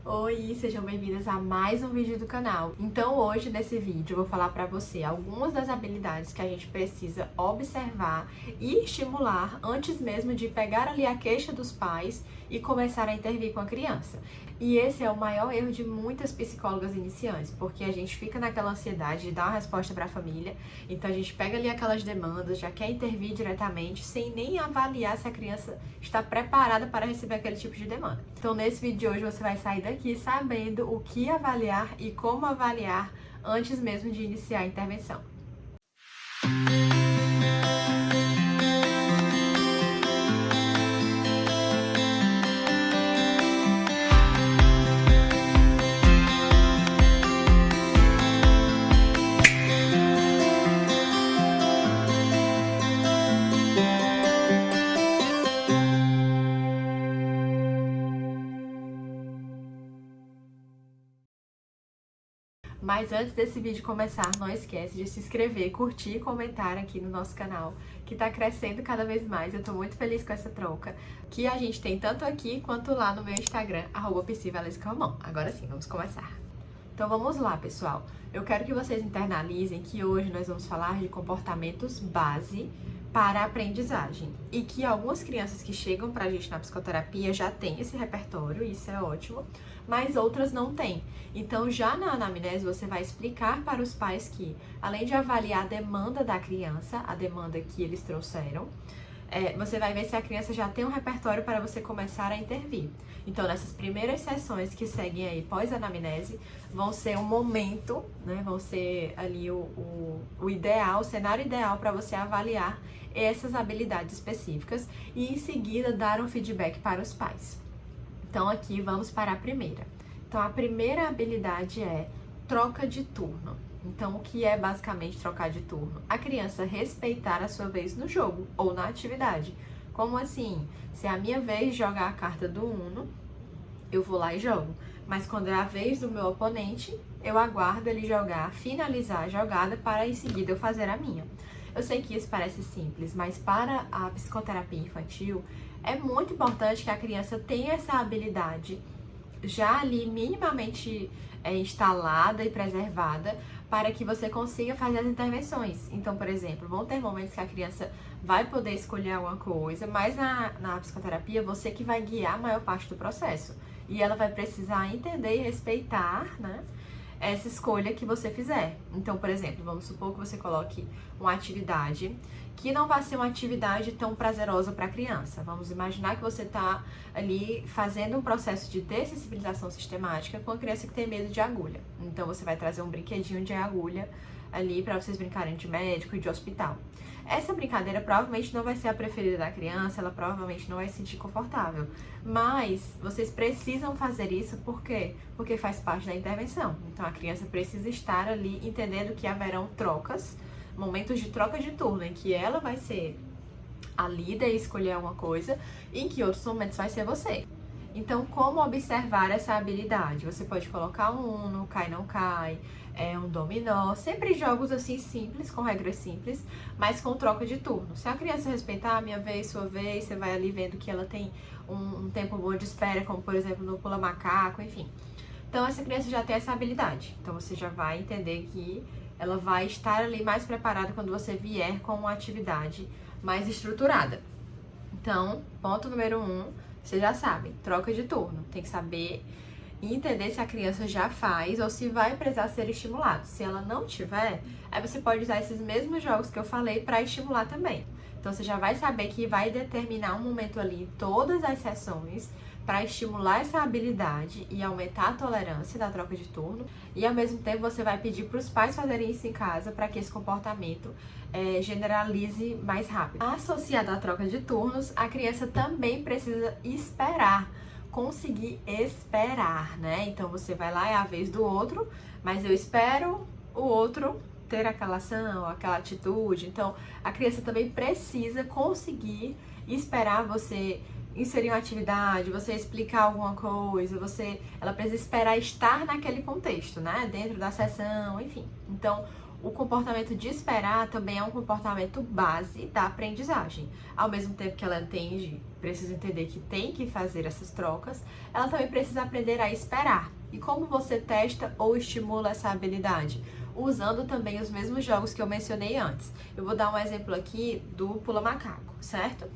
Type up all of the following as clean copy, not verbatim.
Oi, sejam bem-vindas a mais um vídeo do canal. Então hoje nesse vídeo eu vou falar pra você algumas das habilidades que a gente precisa observar e estimular antes mesmo de pegar ali a queixa dos pais e começar a intervir com a criança. E esse é o maior erro de muitas psicólogas iniciantes, porque a gente fica naquela ansiedade de dar uma resposta para a família, então a gente pega ali aquelas demandas, já quer intervir diretamente, sem nem avaliar se a criança está preparada para receber aquele tipo de demanda. Então nesse vídeo de hoje você vai sair daqui sabendo o que avaliar e como avaliar antes mesmo de iniciar a intervenção. Mas antes desse vídeo começar, não esquece de se inscrever, curtir e comentar aqui no nosso canal, que tá crescendo cada vez mais. Eu tô muito feliz com essa troca, que a gente tem tanto aqui quanto lá no meu Instagram, @psivalescalmon. Agora sim, vamos começar. Então vamos lá, pessoal. Eu quero que vocês internalizem que hoje nós vamos falar de comportamentos base para a aprendizagem. E que algumas crianças que chegam pra gente na psicoterapia já têm esse repertório, isso é ótimo, mas outras não têm. Então já na anamnese você vai explicar para os pais que, além de avaliar a demanda da criança, a demanda que eles trouxeram, você vai ver se a criança já tem um repertório para você começar a intervir. Então, nessas primeiras sessões que seguem aí pós-anamnese, vão ser um momento, né? Vão ser ali o ideal, o cenário ideal para você avaliar essas habilidades específicas e, em seguida, dar um feedback para os pais. Então, aqui vamos para a primeira. Então, a primeira habilidade é troca de turno. Então, o que é basicamente trocar de turno? A criança respeitar a sua vez no jogo ou na atividade. Como assim? Se é a minha vez de jogar a carta do Uno, eu vou lá e jogo. Mas quando é a vez do meu oponente, eu aguardo ele jogar, finalizar a jogada para em seguida eu fazer a minha. Eu sei que isso parece simples, mas para a psicoterapia infantil é muito importante que a criança tenha essa habilidade já ali minimamente instalada e preservada para que você consiga fazer as intervenções. Então, por exemplo, vão ter momentos que a criança vai poder escolher alguma coisa, mas na psicoterapia você que vai guiar a maior parte do processo. E ela vai precisar entender e respeitar, né, essa escolha que você fizer. Então, por exemplo, vamos supor que você coloque uma atividade que não vai ser uma atividade tão prazerosa para a criança. Vamos imaginar que você está ali fazendo um processo de dessensibilização sistemática com a criança que tem medo de agulha. Então, você vai trazer um brinquedinho de agulha ali para vocês brincarem de médico e de hospital. Essa brincadeira provavelmente não vai ser a preferida da criança, ela provavelmente não vai se sentir confortável. Mas vocês precisam fazer isso por quê? Porque faz parte da intervenção. Então, a criança precisa estar ali entendendo que haverão trocas, momentos de troca de turno, em que ela vai ser a líder e escolher alguma coisa, e em que outros momentos vai ser você. Então, como observar essa habilidade? Você pode colocar um Uno, cai não cai, um dominó, sempre jogos assim simples, com regras simples, mas com troca de turno. Se a criança respeitar a minha vez, sua vez, você vai ali vendo que ela tem um tempo bom de espera, como por exemplo no pula macaco, enfim. Então, essa criança já tem essa habilidade. Então, você já vai entender que ela vai estar ali mais preparada quando você vier com uma atividade mais estruturada. Então, ponto número 1, vocês já sabem, troca de turno. Tem que saber e entender se a criança já faz ou se vai precisar ser estimulado. Se ela não tiver, aí você pode usar esses mesmos jogos que eu falei para estimular também. Então, você já vai saber que vai determinar um momento ali em todas as sessões para estimular essa habilidade e aumentar a tolerância da troca de turno. E, ao mesmo tempo, você vai pedir para os pais fazerem isso em casa para que esse comportamento generalize mais rápido. Associado à troca de turnos, a criança também precisa esperar, conseguir esperar, né? Então, você vai lá, é a vez do outro, mas eu espero o outro ter aquela ação, aquela atitude. Então, a criança também precisa conseguir esperar você inserir uma atividade, você explicar alguma coisa, ela precisa esperar estar naquele contexto, né? Dentro da sessão, enfim. Então, o comportamento de esperar também é um comportamento base da aprendizagem. Ao mesmo tempo que ela precisa entender que tem que fazer essas trocas, ela também precisa aprender a esperar. E como você testa ou estimula essa habilidade? Usando também os mesmos jogos que eu mencionei antes. Eu vou dar um exemplo aqui do pula macaco, certo?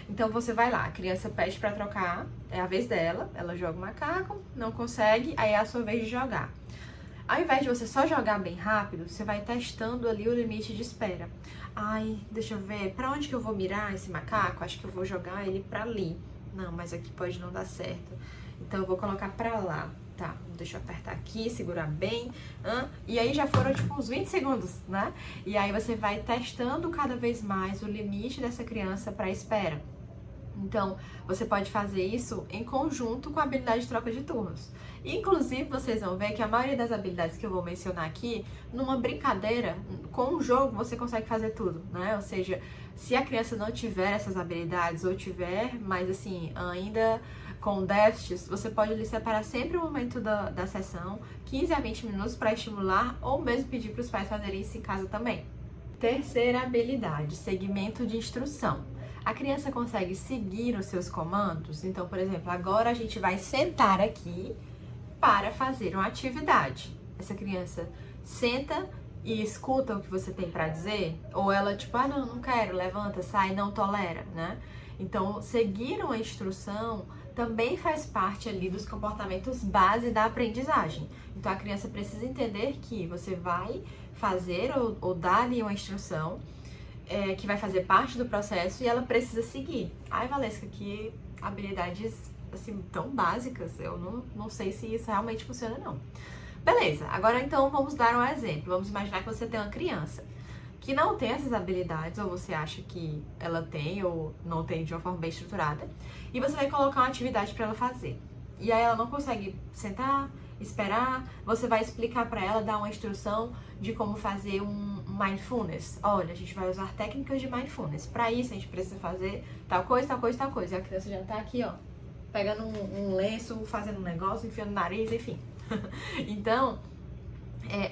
Então você vai lá, a criança pede para trocar, é a vez dela, ela joga o macaco, não consegue, aí é a sua vez de jogar. Ao invés de você só jogar bem rápido, você vai testando ali o limite de espera. Ai, deixa eu ver, pra onde que eu vou mirar esse macaco? Acho que eu vou jogar ele pra ali. Não, mas aqui pode não dar certo. Então eu vou colocar pra lá. Tá, deixa eu apertar aqui, segurar bem. E aí já foram tipo uns 20 segundos, né? E aí você vai testando cada vez mais o limite dessa criança pra espera. Então, você pode fazer isso em conjunto com a habilidade de troca de turnos. Inclusive, vocês vão ver que a maioria das habilidades que eu vou mencionar aqui, numa brincadeira, com o jogo, você consegue fazer tudo, né? Ou seja, se a criança não tiver essas habilidades ou tiver, mas assim, ainda com déficits, você pode lhe separar sempre o momento da sessão, 15 a 20 minutos para estimular ou mesmo pedir para os pais fazerem isso em casa também. Terceira habilidade, segmento de instrução. A criança consegue seguir os seus comandos? Então, por exemplo, agora a gente vai sentar aqui para fazer uma atividade. Essa criança senta e escuta o que você tem para dizer? Ou ela tipo, não quero, levanta, sai, não tolera, né? Então, seguir uma instrução também faz parte ali dos comportamentos base da aprendizagem. Então, a criança precisa entender que você vai fazer ou dar ali uma instrução que vai fazer parte do processo e ela precisa seguir. Ai, Valesca, que habilidades assim tão básicas, eu não sei se isso realmente funciona não. Beleza, agora então vamos dar um exemplo. Vamos imaginar que você tem uma criança que não tem essas habilidades, ou você acha que ela tem ou não tem de uma forma bem estruturada, e você vai colocar uma atividade para ela fazer. E aí ela não consegue sentar, esperar, você vai explicar para ela, dar uma instrução de como fazer um mindfulness. Olha, a gente vai usar técnicas de mindfulness. Para isso a gente precisa fazer tal coisa, tal coisa, tal coisa. E a criança já tá aqui, ó, pegando um lenço, fazendo um negócio, enfiando no nariz, enfim. Então,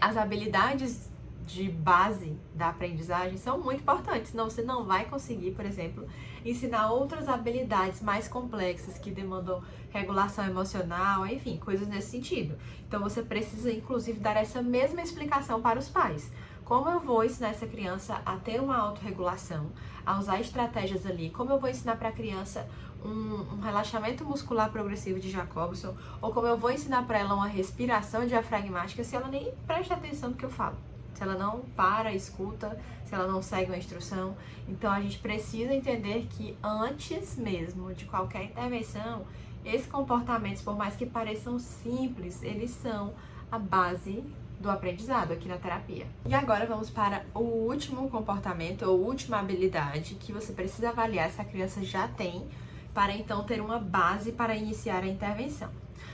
as habilidades de base da aprendizagem são muito importantes, senão você não vai conseguir, por exemplo, ensinar outras habilidades mais complexas que demandam regulação emocional, enfim, coisas nesse sentido. Então você precisa, inclusive, dar essa mesma explicação para os pais. Como eu vou ensinar essa criança a ter uma autorregulação, a usar estratégias ali? Como eu vou ensinar para a criança um relaxamento muscular progressivo de Jacobson? Ou como eu vou ensinar para ela uma respiração diafragmática se ela nem presta atenção no que eu falo? Se ela não para, escuta, se ela não segue uma instrução. Então a gente precisa entender que antes mesmo de qualquer intervenção, esses comportamentos, por mais que pareçam simples, eles são a base do aprendizado aqui na terapia. E agora vamos para o último comportamento ou última habilidade que você precisa avaliar se a criança já tem, para então ter uma base para iniciar a intervenção.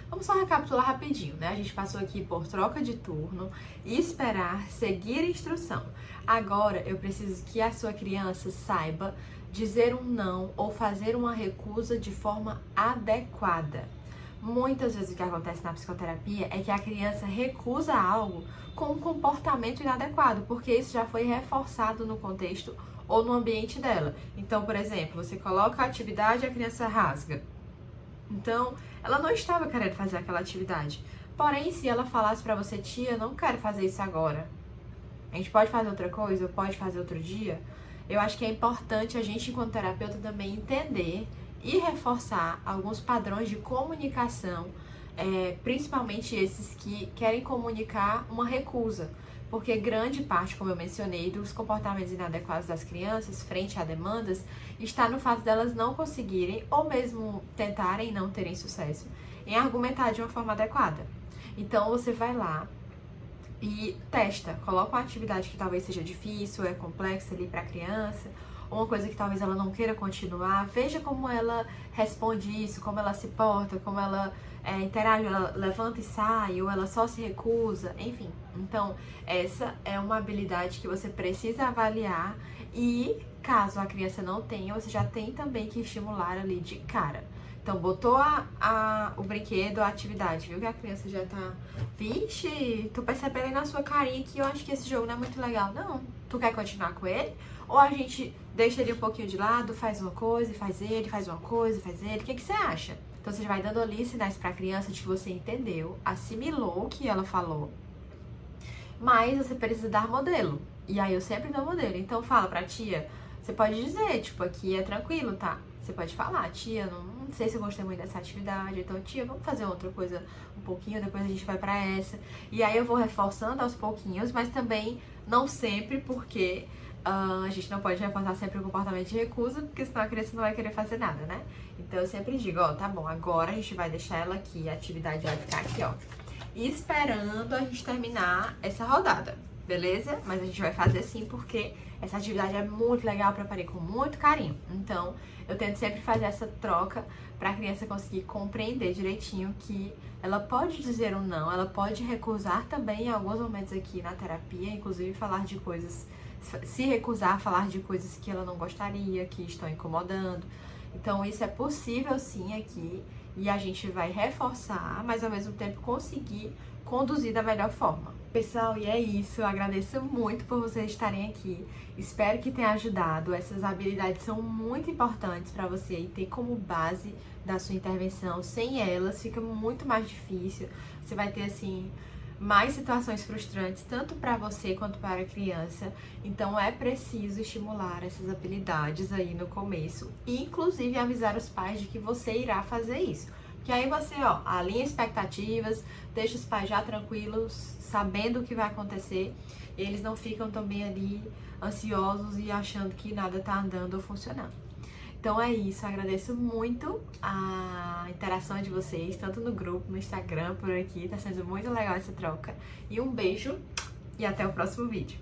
Vamos só recapitular rapidinho, né? A gente passou aqui por troca de turno, esperar, seguir a instrução. Agora eu preciso que a sua criança saiba dizer um não ou fazer uma recusa de forma adequada. Muitas vezes o que acontece na psicoterapia é que a criança recusa algo com um comportamento inadequado, porque isso já foi reforçado no contexto ou no ambiente dela. Então, por exemplo, você coloca a atividade e a criança rasga. Então, ela não estava querendo fazer aquela atividade. Porém, se ela falasse pra você, tia, eu não quero fazer isso agora, a gente pode fazer outra coisa, pode fazer outro dia, eu acho que é importante a gente, enquanto terapeuta, também entender e reforçar alguns padrões de comunicação, principalmente esses que querem comunicar uma recusa. Porque grande parte, como eu mencionei, dos comportamentos inadequados das crianças frente a demandas está no fato delas não conseguirem ou mesmo tentarem não terem sucesso em argumentar de uma forma adequada. Então você vai lá e testa, coloca uma atividade que talvez seja difícil, é complexa ali para a criança, ou uma coisa que talvez ela não queira continuar, veja como ela responde isso, como ela se porta, como ela interage, ela levanta e sai, ou ela só se recusa, enfim. Então, essa é uma habilidade que você precisa avaliar e, caso a criança não tenha, você já tem também que estimular ali de cara. Então, botou o brinquedo, a atividade, viu que a criança já tá... Vixe, tô percebendo aí na sua carinha que eu acho que esse jogo não é muito legal. Não, tu quer continuar com ele? Ou a gente deixa ele um pouquinho de lado, faz uma coisa e faz ele, faz uma coisa e faz ele? O que você acha? Então, você vai dando ali sinais pra criança de que você entendeu, assimilou o que ela falou, mas você precisa dar modelo. E aí eu sempre dou modelo. Então, fala pra tia, você pode dizer, tipo, aqui é tranquilo, tá? Você pode falar, tia, não sei se eu gostei muito dessa atividade, então, tia, vamos fazer outra coisa um pouquinho, depois a gente vai pra essa. E aí eu vou reforçando aos pouquinhos, mas também não sempre, porque a gente não pode reforçar sempre o comportamento de recusa, porque senão a criança não vai querer fazer nada, né? Então eu sempre digo, ó, tá bom, agora a gente vai deixar ela aqui, a atividade vai ficar aqui, ó, esperando a gente terminar essa rodada, beleza? Mas a gente vai fazer sim, porque essa atividade é muito legal, preparei com muito carinho. Então, eu tento sempre fazer essa troca para a criança conseguir compreender direitinho que ela pode dizer um não, ela pode recusar também em alguns momentos aqui na terapia, inclusive falar de coisas, se recusar a falar de coisas que ela não gostaria, que estão incomodando. Então, isso é possível sim aqui, e a gente vai reforçar, mas ao mesmo tempo conseguir conduzir da melhor forma. Pessoal, e é isso. Eu agradeço muito por vocês estarem aqui. Espero que tenha ajudado. Essas habilidades são muito importantes para você e ter como base da sua intervenção. Sem elas, fica muito mais difícil. Você vai ter, assim, mais situações frustrantes, tanto para você quanto para a criança. Então é preciso estimular essas habilidades aí no começo, e inclusive avisar os pais de que você irá fazer isso. Que aí você, ó, alinha expectativas, deixa os pais já tranquilos, sabendo o que vai acontecer, e eles não ficam também ali ansiosos e achando que nada tá andando ou funcionando. Então é isso, eu agradeço muito a interação de vocês, tanto no grupo, no Instagram, por aqui, tá sendo muito legal essa troca. E um beijo e até o próximo vídeo.